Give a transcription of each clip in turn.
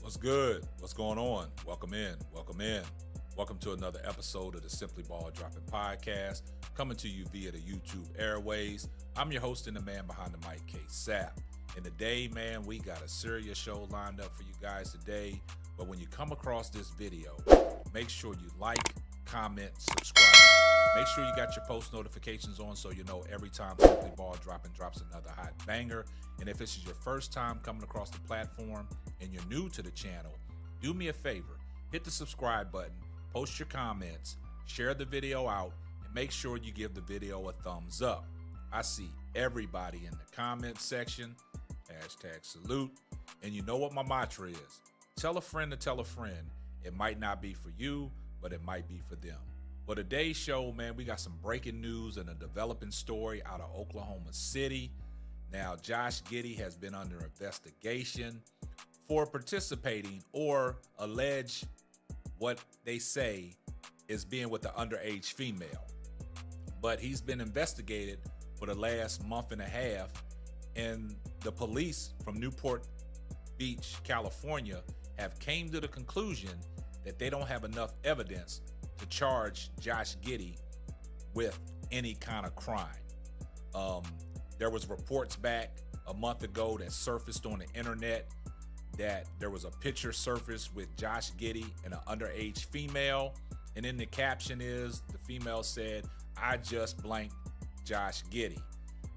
What's good? What's going on? Welcome in. Welcome in. Welcome to another episode of the Simply Ball Dropping Podcast, coming to you via the YouTube airways. I'm your host and the man behind the mic, K Sapp. And today, man, we got a serious show lined up for you guys today. But when you come across this video, make sure you like, comment, subscribe. Make sure you got your post notifications on so you know every time Simply Ball Dropping drops another hot banger. And if this is your first time coming across the platform and you're new to the channel, do me a favor, hit the subscribe button, post your comments, share the video out, and make sure you give the video a thumbs up. I see everybody in the comment section, hashtag salute, and you know what my mantra is. Tell a friend to tell a friend. It might not be for you, but it might be for them. For today's show, man, we got some breaking news and a developing story out of Oklahoma City. Now, Josh Giddey has been under investigation for participating or allege what they say is being with the underage female. But he's been investigated for the last month and a half, and the police from Newport Beach, California, have came to the conclusion that they don't have enough evidence to charge Josh Giddey with any kind of crime. There was reports back a month ago that surfaced on the internet that there was a picture surfaced with Josh Giddey and an underage female, and in the caption is the female said, "I just blanked Josh Giddey."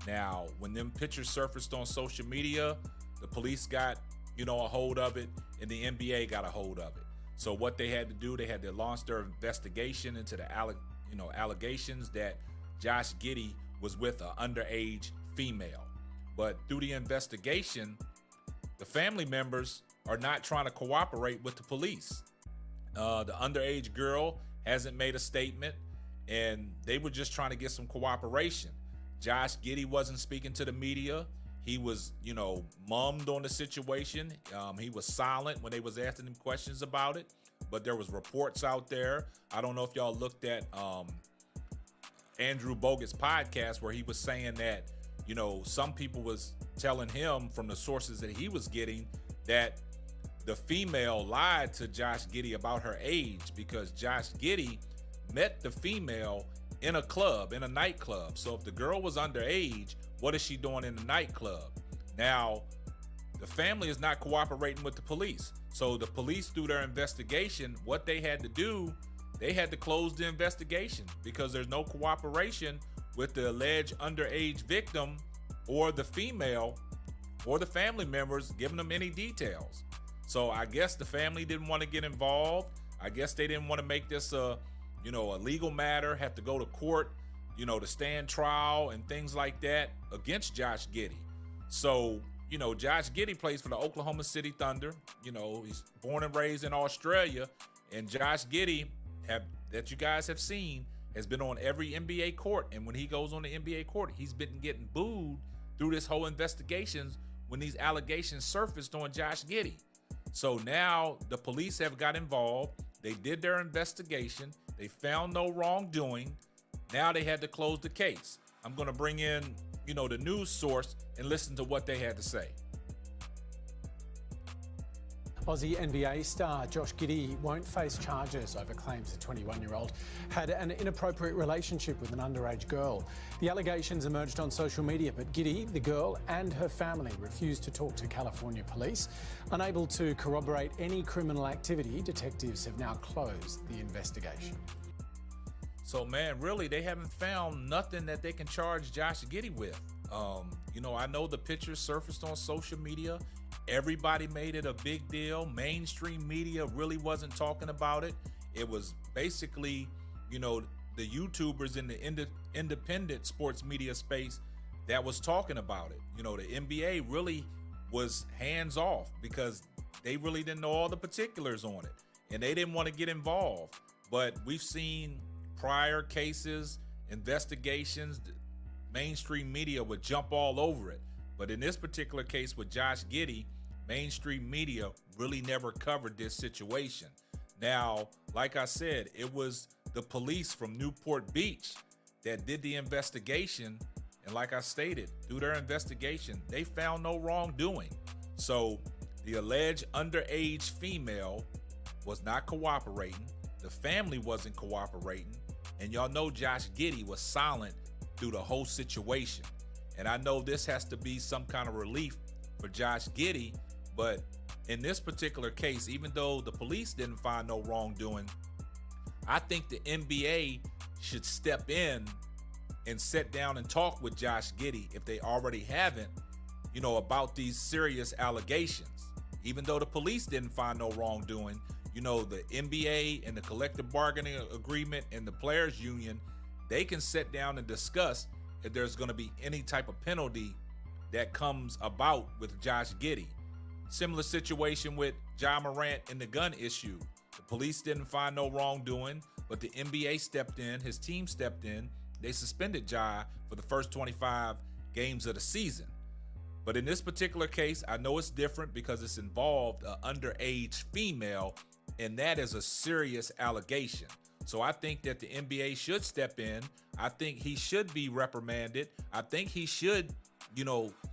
Now, when them pictures surfaced on social media, the police got a hold of it, and the NBA got a hold of it. So what they had to do, they had to launch their investigation into the allegations that Josh Giddey was with an underage female. But through the investigation, the family members are not trying to cooperate with the police. The underage girl hasn't made a statement, and they were just trying to get some cooperation. Josh Giddey wasn't speaking to the media. He was, mummed on the situation. He was silent when they was asking him questions about it. But there was reports out there. I don't know if y'all looked at Andrew Bogut's podcast where he was saying that, some people was telling him from the sources that he was getting that the female lied to Josh Giddey about her age because Josh Giddey met the female in a club, in a nightclub. So if the girl was underage, what is she doing in the nightclub? Now, the family is not cooperating with the police. So the police, through their investigation, what they had to do, they had to close the investigation because there's no cooperation with the alleged underage victim or the female or the family members giving them any details. So I guess the family didn't want to get involved. I guess they didn't want to make this a legal matter, have to go to court, to stand trial and things like that against Josh Giddey. So, Josh Giddey plays for the Oklahoma City Thunder. He's born and raised in Australia, and Josh Giddey, that you guys have seen, has been on every NBA court. And when he goes on the NBA court, he's been getting booed through this whole investigation when these allegations surfaced on Josh Giddey. So now the police have got involved. They did their investigation. They found no wrongdoing. Now they had to close the case. I'm going to bring in, the news source and listen to what they had to say. Aussie NBA star Josh Giddey won't face charges over claims the 21-year-old had an inappropriate relationship with an underage girl. The allegations emerged on social media, but Giddey, the girl, and her family refused to talk to California police. Unable to corroborate any criminal activity, detectives have now closed the investigation. So, man, really, they haven't found nothing that they can charge Josh Giddey with. I know the pictures surfaced on social media. Everybody made it a big deal. Mainstream media really wasn't talking about it. It was basically, the YouTubers in the independent sports media space that was talking about it. The NBA really was hands off because they really didn't know all the particulars on it, and they didn't want to get involved. But we've seen prior cases, investigations, mainstream media would jump all over it. But in this particular case with Josh Giddey, mainstream media really never covered this situation. Now, like I said, it was the police from Newport Beach that did the investigation. And like I stated, through their investigation, they found no wrongdoing. So The alleged underage female was not cooperating. The family wasn't cooperating. And y'all know Josh Giddey was silent through the whole situation. And I know this has to be some kind of relief for Josh Giddey, but in this particular case, even though the police didn't find no wrongdoing, I think the NBA should step in and sit down and talk with Josh Giddey, if they already haven't, about these serious allegations. Even though the police didn't find no wrongdoing, the NBA and the collective bargaining agreement and the players union, they can sit down and discuss if there's going to be any type of penalty that comes about with Josh Giddey. Similar situation with Ja Morant and the gun issue. The police didn't find no wrongdoing, but the NBA stepped in, his team stepped in. They suspended Ja for the first 25 games of the season. But in this particular case, I know it's different because it's involved an underage female, and that is a serious allegation. So I think that the NBA should step in. I think he should be reprimanded. I think he should,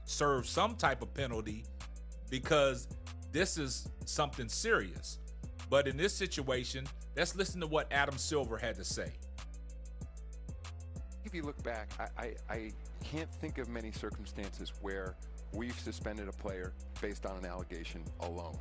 serve some type of penalty, because this is something serious. But in this situation, let's listen to what Adam Silver had to say. If you look back, I can't think of many circumstances where we've suspended a player based on an allegation alone.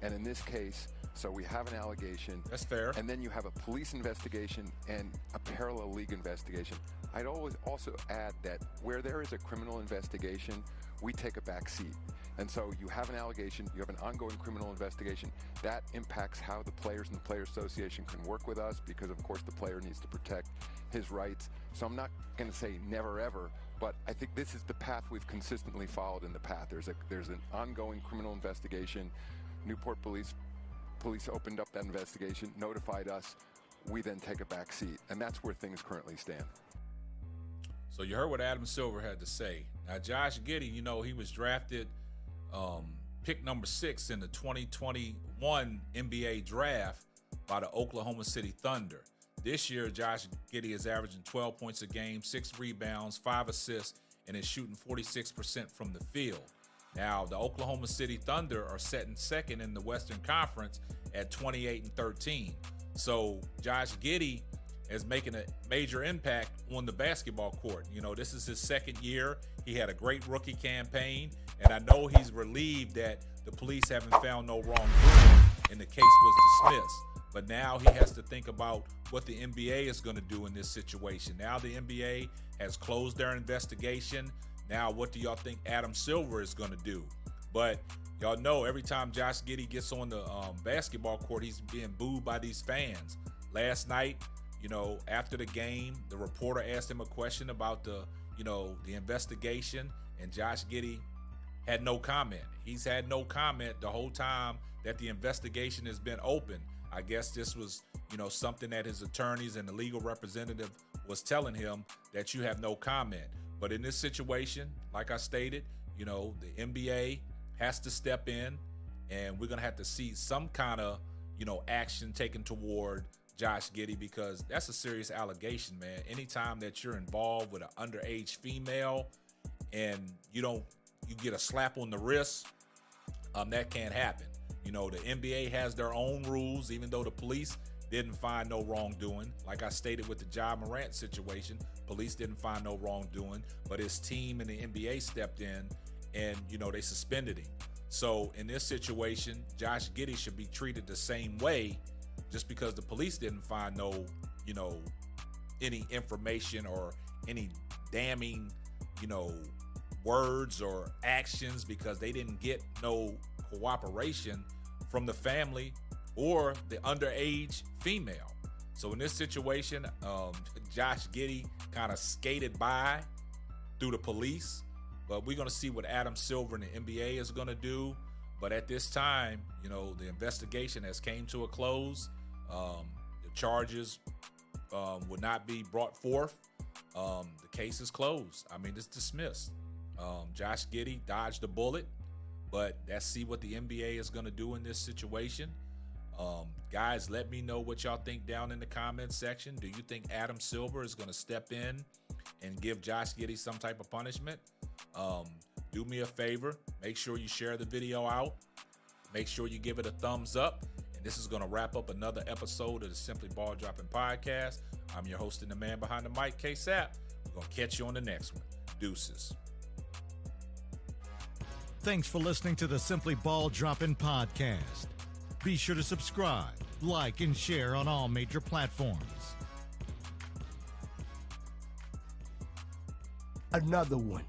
And in this case, so we have an allegation. That's fair. And then you have a police investigation and a parallel league investigation. I'd always also add that where there is a criminal investigation, we take a back seat. And so you have an allegation, you have an ongoing criminal investigation. That impacts how the players and the Players Association can work with us, because of course the player needs to protect his rights. So I'm not going to say never ever, but I think this is the path we've consistently followed in the past. There's an ongoing criminal investigation. Newport Police opened up that investigation, notified us. We then take a back seat, and that's where things currently stand. So you heard what Adam Silver had to say. Now, Josh Giddey, he was drafted pick number 6 in the 2021 NBA draft by the Oklahoma City Thunder. This year, Josh Giddey is averaging 12 points a game, 6 rebounds, 5 assists, and is shooting 46% from the field. Now, the Oklahoma City Thunder are sitting second in the Western Conference at 28-13. So Josh Giddey is making a major impact on the basketball court. This is his second year. He had a great rookie campaign, and I know he's relieved that the police haven't found no wrongdoing and the case was dismissed. But now he has to think about what the NBA is going to do in this situation. Now the NBA has closed their investigation. Now what do y'all think Adam Silver is going to do? But y'all know every time Josh Giddey gets on the basketball court, he's being booed by these fans. Last night, after the game, the reporter asked him a question about the investigation, and Josh Giddey had no comment. He's had no comment the whole time that the investigation has been open. I guess this was, something that his attorneys and the legal representative was telling him, that you have no comment. But in this situation, like I stated, the NBA has to step in, and we're going to have to see some kind of, action taken toward Josh Giddey, because that's a serious allegation, man. Anytime that you're involved with an underage female and you get a slap on the wrist, that can't happen. The NBA has their own rules, even though the police didn't find no wrongdoing. Like I stated with the Ja Morant situation, police didn't find no wrongdoing, but his team and the NBA stepped in and, they suspended him. So in this situation, Josh Giddey should be treated the same way, just because the police didn't find no, any information or any damning, words or actions, because they didn't get no cooperation from the family or the underage female. So in this situation, Josh Giddey kind of skated by through the police, but we're going to see what Adam Silver and the NBA is going to do. But at this time, the investigation has came to a close. The charges would not be brought forth. The case is closed. It's dismissed. Josh Giddey dodged a bullet, but let's see what the NBA is going to do in this situation. Guys, let me know what y'all think down in the comments section. Do you think Adam Silver is going to step in and give Josh Giddey some type of punishment? Do me a favor. Make sure you share the video out. Make sure you give it a thumbs up. And this is going to wrap up another episode of the Simply Ball Dropping Podcast. I'm your host and the man behind the mic, K-Sap. We're going to catch you on the next one. Deuces. Thanks for listening to the Simply Ball Dropping Podcast. Be sure to subscribe, like, and share on all major platforms. Another one.